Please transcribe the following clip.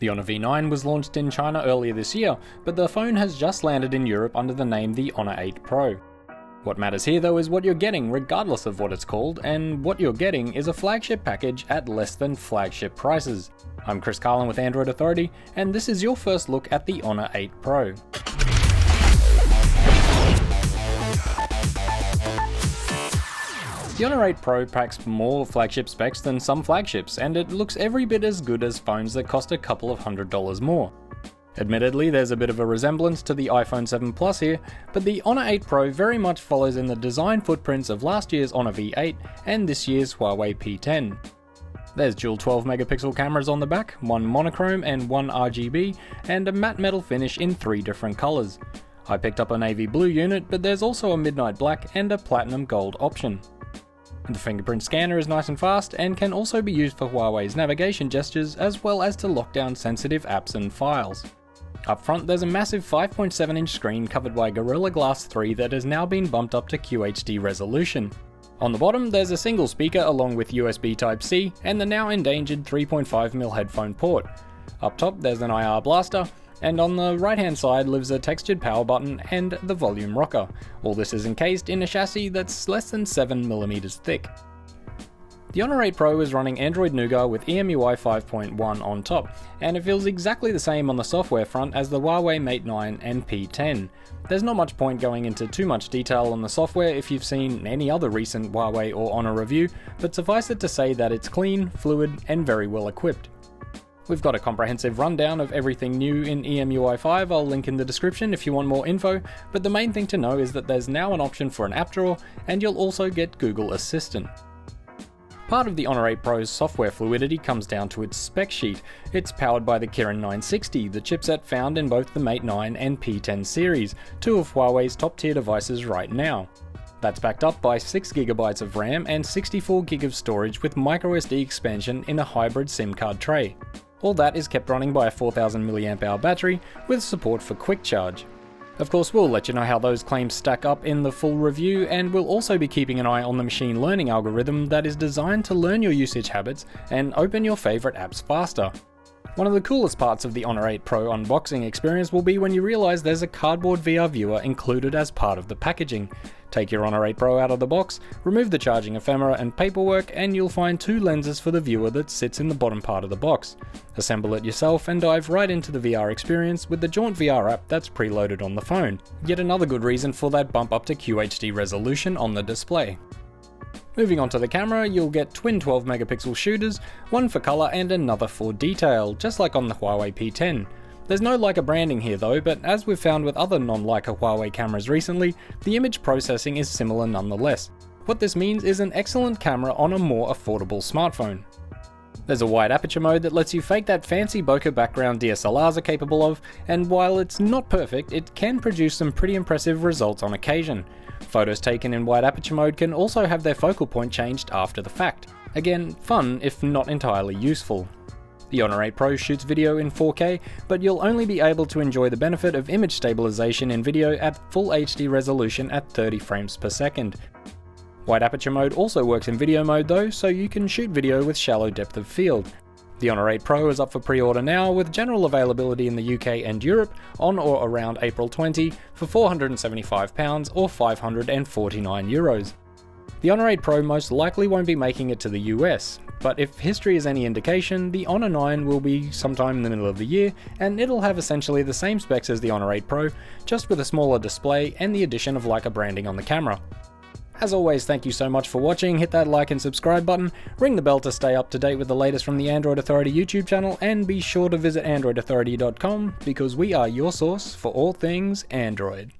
The Honor V9 was launched in China earlier this year, but the phone has just landed in Europe under the name the Honor 8 Pro. What matters here though is what you're getting regardless of what it's called, and what you're getting is a flagship package at less than flagship prices. I'm Chris Carlin with Android Authority, and this is your first look at the Honor 8 Pro. The Honor 8 Pro packs more flagship specs than some flagships, and it looks every bit as good as phones that cost a couple of $100s more. Admittedly, there's a bit of a resemblance to the iPhone 7 Plus here, but the Honor 8 Pro very much follows in the design footprints of last year's Honor V8 and this year's Huawei P10. There's dual 12 megapixel cameras on the back, one monochrome and one RGB, and a matte metal finish in 3 different colours. I picked up a navy blue unit, but there's also a midnight black and a platinum gold option. The fingerprint scanner is nice and fast and can also be used for Huawei's navigation gestures as well as to lock down sensitive apps and files. Up front there's a massive 5.7-inch screen covered by Gorilla Glass 3 that has now been bumped up to QHD resolution. On the bottom there's a single speaker along with USB Type-C and the now endangered 3.5mm headphone port. Up top there's an IR blaster, and on the right hand side lives a textured power button and the volume rocker. All this is encased in a chassis that's less than 7mm thick. The Honor 8 Pro is running Android Nougat with EMUI 5.1 on top, and it feels exactly the same on the software front as the Huawei Mate 9 and P10. There's not much point going into too much detail on the software if you've seen any other recent Huawei or Honor review, but suffice it to say that it's clean, fluid, and very well equipped. We've got a comprehensive rundown of everything new in EMUI 5, I'll link in the description if you want more info, but the main thing to know is that there's now an option for an app drawer, and you'll also get Google Assistant. Part of the Honor 8 Pro's software fluidity comes down to its spec sheet. It's powered by the Kirin 960, the chipset found in both the Mate 9 and P10 series, 2 of Huawei's top tier devices right now. That's backed up by 6GB of RAM and 64GB of storage with microSD expansion in a hybrid SIM card tray. All that is kept running by a 4000mAh battery with support for quick charge. Of course, we'll let you know how those claims stack up in the full review, and we'll also be keeping an eye on the machine learning algorithm that is designed to learn your usage habits and open your favourite apps faster. One of the coolest parts of the Honor 8 Pro unboxing experience will be when you realise there's a cardboard VR viewer included as part of the packaging. Take your Honor 8 Pro out of the box, remove the charging ephemera and paperwork, and you'll find 2 lenses for the viewer that sits in the bottom part of the box. Assemble it yourself and dive right into the VR experience with the Jaunt VR app that's preloaded on the phone. Yet another good reason for that bump up to QHD resolution on the display. Moving on to the camera, you'll get twin 12 megapixel shooters, one for colour and another for detail, just like on the Huawei P10. There's no Leica branding here though, but as we've found with other non-Leica Huawei cameras recently, the image processing is similar nonetheless. What this means is an excellent camera on a more affordable smartphone. There's a wide aperture mode that lets you fake that fancy bokeh background DSLRs are capable of, and while it's not perfect, it can produce some pretty impressive results on occasion. Photos taken in wide aperture mode can also have their focal point changed after the fact. Again, fun if not entirely useful. The Honor 8 Pro shoots video in 4K, but you'll only be able to enjoy the benefit of image stabilization in video at full HD resolution at 30 frames per second. Wide aperture mode also works in video mode though, so you can shoot video with shallow depth of field. The Honor 8 Pro is up for pre-order now, with general availability in the UK and Europe on or around April 20 for £475 or €549. The Honor 8 Pro most likely won't be making it to the US, but if history is any indication, the Honor 9 will be sometime in the middle of the year, and it'll have essentially the same specs as the Honor 8 Pro, just with a smaller display and the addition of Leica branding on the camera. As always, thank you so much for watching, hit that like and subscribe button, ring the bell to stay up to date with the latest from the Android Authority YouTube channel, and be sure to visit androidauthority.com because we are your source for all things Android.